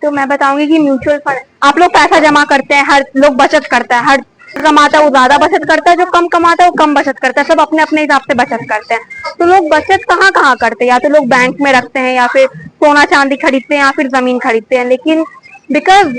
तो मैं बताऊंगी कि म्यूचुअल फंड आप लोग पैसा जमा करते हैं, हर लोग बचत करता है, हर कमाता है वो ज्यादा बचत करता है, जो कम कमाता है वो कम बचत करता है, सब अपने अपने हिसाब से बचत करते हैं। तो लोग बचत कहाँ कहाँ करते हैं, या तो लोग बैंक में रखते हैं, या फिर सोना चांदी खरीदते हैं, या फिर जमीन खरीदते हैं। लेकिन बिकॉज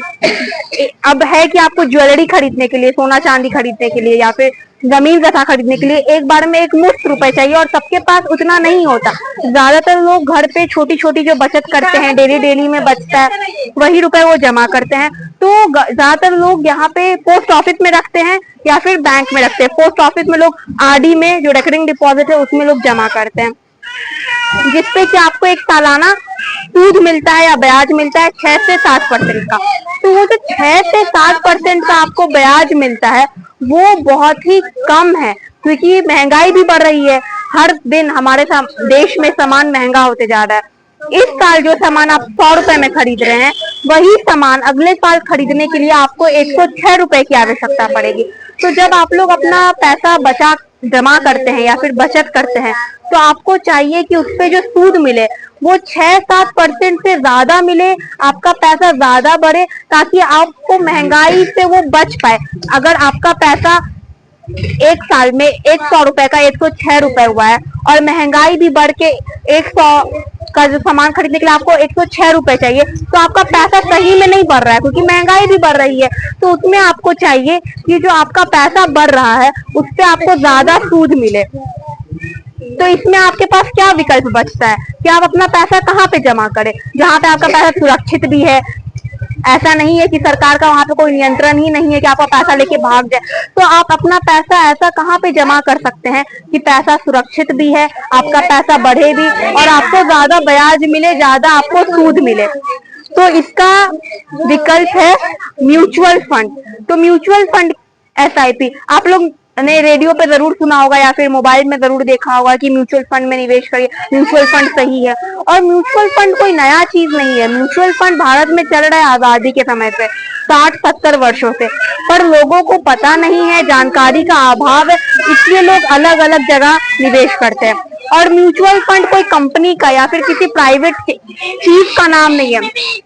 अब है कि आपको ज्वेलरी खरीदने के लिए, सोना चांदी खरीदने के लिए, या फिर जमीन जथा खरीदने के लिए एक बार में एक मुश्त रुपए चाहिए, और सबके पास उतना नहीं होता। ज्यादातर लोग घर पे छोटी छोटी जो बचत करते हैं, डेली डेली में बचता है, वही रुपए वो जमा करते हैं। तो ज्यादातर लोग यहाँ पे पोस्ट ऑफिस में रखते हैं या फिर बैंक में रखते हैं। पोस्ट ऑफिस में लोग आरडी में, जो रेकरिंग डिपॉजिट है, उसमें लोग जमा करते हैं, जिसपे कि आपको एक सालाना सूद मिलता है या ब्याज मिलता है 6 से 7% का। तो वो जो 6 से 7% का आपको ब्याज मिलता है वो बहुत ही कम है, क्योंकि महंगाई भी बढ़ रही है। हर दिन हमारे देश में सामान महंगा होते जा रहा है। इस साल जो सामान आप 100 रुपए में खरीद रहे हैं, वही सामान अगले साल खरीदने के लिए आपको 106 रुपए की आवश्यकता पड़ेगी। तो जब आप लोग अपना पैसा बचा जमा करते हैं या फिर बचत करते हैं, तो आपको चाहिए कि उस पे जो सूद मिले वो 6-7% से ज्यादा मिले, आपका पैसा ज्यादा बढ़े, ताकि आपको महंगाई से वो बच पाए। अगर आपका पैसा एक साल में 100 रुपए का 106 रुपए हुआ है, और महंगाई भी बढ़ के 100 का जो सामान खरीदने के लिए आपको 106 रुपए चाहिए, तो आपका पैसा सही में नहीं बढ़ रहा है, क्योंकि महंगाई भी बढ़ रही है। तो उसमें आपको चाहिए कि जो आपका पैसा बढ़ रहा है उस पे आपको ज्यादा सूद मिले। तो इसमें आपके पास क्या विकल्प बचता है कि आप अपना पैसा कहाँ पे जमा करें, जहाँ पे आपका पैसा सुरक्षित भी है। ऐसा नहीं है कि सरकार का वहां पे कोई नियंत्रण ही नहीं है कि आपका पैसा लेके भाग जाए। तो आप अपना पैसा ऐसा कहाँ पे जमा कर सकते हैं कि पैसा सुरक्षित भी है, आपका पैसा बढ़े भी, और आपको ज्यादा ब्याज मिले, ज्यादा आपको सूद मिले। तो इसका विकल्प है म्यूचुअल फंड। तो म्यूचुअल फंड एसआईपी आप लोग ने रेडियो पे जरूर सुना होगा या फिर मोबाइल में जरूर देखा होगा कि म्यूचुअल फंड में निवेश करिए, म्यूचुअल फंड सही है। और म्यूचुअल फंड कोई नया चीज नहीं है। म्यूचुअल फंड भारत में चल रहा है आजादी के समय से, 60-70 वर्षों से, पर लोगों को पता नहीं है, जानकारी का अभाव है, इसलिए लोग अलग अलग जगह निवेश करते हैं। और म्यूचुअल फंड कोई कंपनी का या फिर किसी प्राइवेट चीज का नाम नहीं है।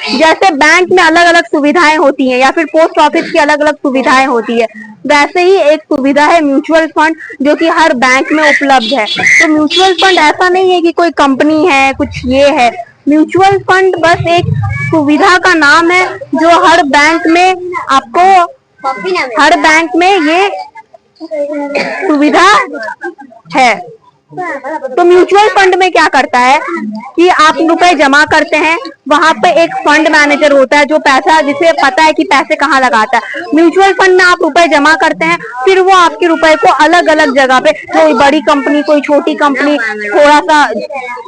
जैसे बैंक में अलग अलग सुविधाएं होती हैं या फिर पोस्ट ऑफिस की अलग अलग सुविधाएं होती है, वैसे ही एक सुविधा है म्यूचुअल फंड, जो कि हर बैंक में उपलब्ध है। तो म्यूचुअल फंड ऐसा नहीं है कि कोई कंपनी है, कुछ ये है। म्यूचुअल फंड बस एक सुविधा का नाम है, जो हर बैंक में आपको, हर बैंक में ये सुविधा है। तो म्यूचुअल फंड में क्या करता है कि आप रुपए जमा करते हैं, वहां पे एक फंड मैनेजर होता है जो पैसा, जिसे पता है कि पैसे कहाँ लगाता है। म्यूचुअल फंड में आप रुपए जमा करते हैं, फिर वो आपके रुपए को अलग अलग जगह पे, कोई बड़ी कंपनी, कोई छोटी कंपनी, थोड़ा सा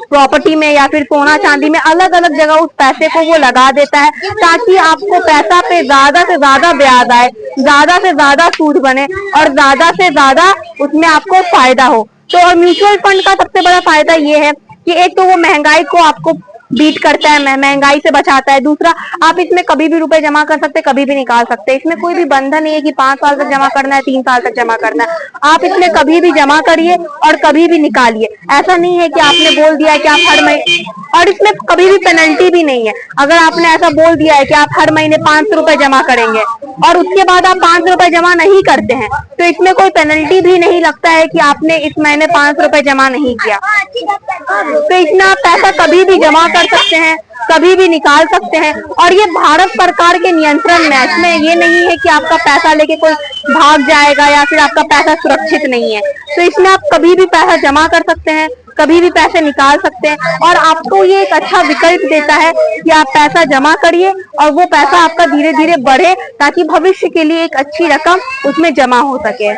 प्रॉपर्टी में या फिर सोना चांदी में, अलग अलग जगह उस पैसे को वो लगा देता है, ताकि आपको पैसा पे ज्यादा से ज्यादा ब्याज आए, ज्यादा से ज्यादा सूद बने, और ज्यादा से ज्यादा उसमें आपको फायदा हो। तो और म्यूचुअल फंड का सबसे बड़ा फायदा ये है कि एक तो वो महंगाई को आपको बीट करता है, महंगाई से बचाता है। दूसरा, आप इसमें कभी भी रुपए जमा कर सकते, कभी भी निकाल सकते हैं। इसमें कोई भी बंधन नहीं है कि 5 साल तक जमा करना है, 3 साल तक जमा करना है। आप इसमें कभी भी जमा करिए और कभी भी निकालिए। ऐसा नहीं है कि आपने बोल दिया है कि आप हर महीने, और इसमें कभी भी पेनल्टी भी नहीं है। अगर आपने ऐसा बोल दिया है कि आप हर महीने 500 रुपए जमा करेंगे और उसके बाद आप 500 रुपए जमा नहीं करते हैं, तो इसमें कोई पेनल्टी भी नहीं लगता है कि आपने इस महीने 500 रुपए जमा नहीं किया। तो इसमें आप पैसा कभी भी जमा कर सकते हैं, कभी भी निकाल सकते हैं, और ये भारत सरकार के नियंत्रण में है। इसमें ये नहीं है कि आपका पैसा लेके कोई भाग जाएगा या फिर आपका पैसा सुरक्षित नहीं है। तो इसमें आप कभी भी पैसा जमा कर सकते हैं, कभी भी पैसे निकाल सकते हैं, और आपको ये एक अच्छा विकल्प देता है कि आप पैसा जमा करिए और वो पैसा आपका धीरे धीरे बढ़े, ताकि भविष्य के लिए एक अच्छी रकम उसमें जमा हो सके।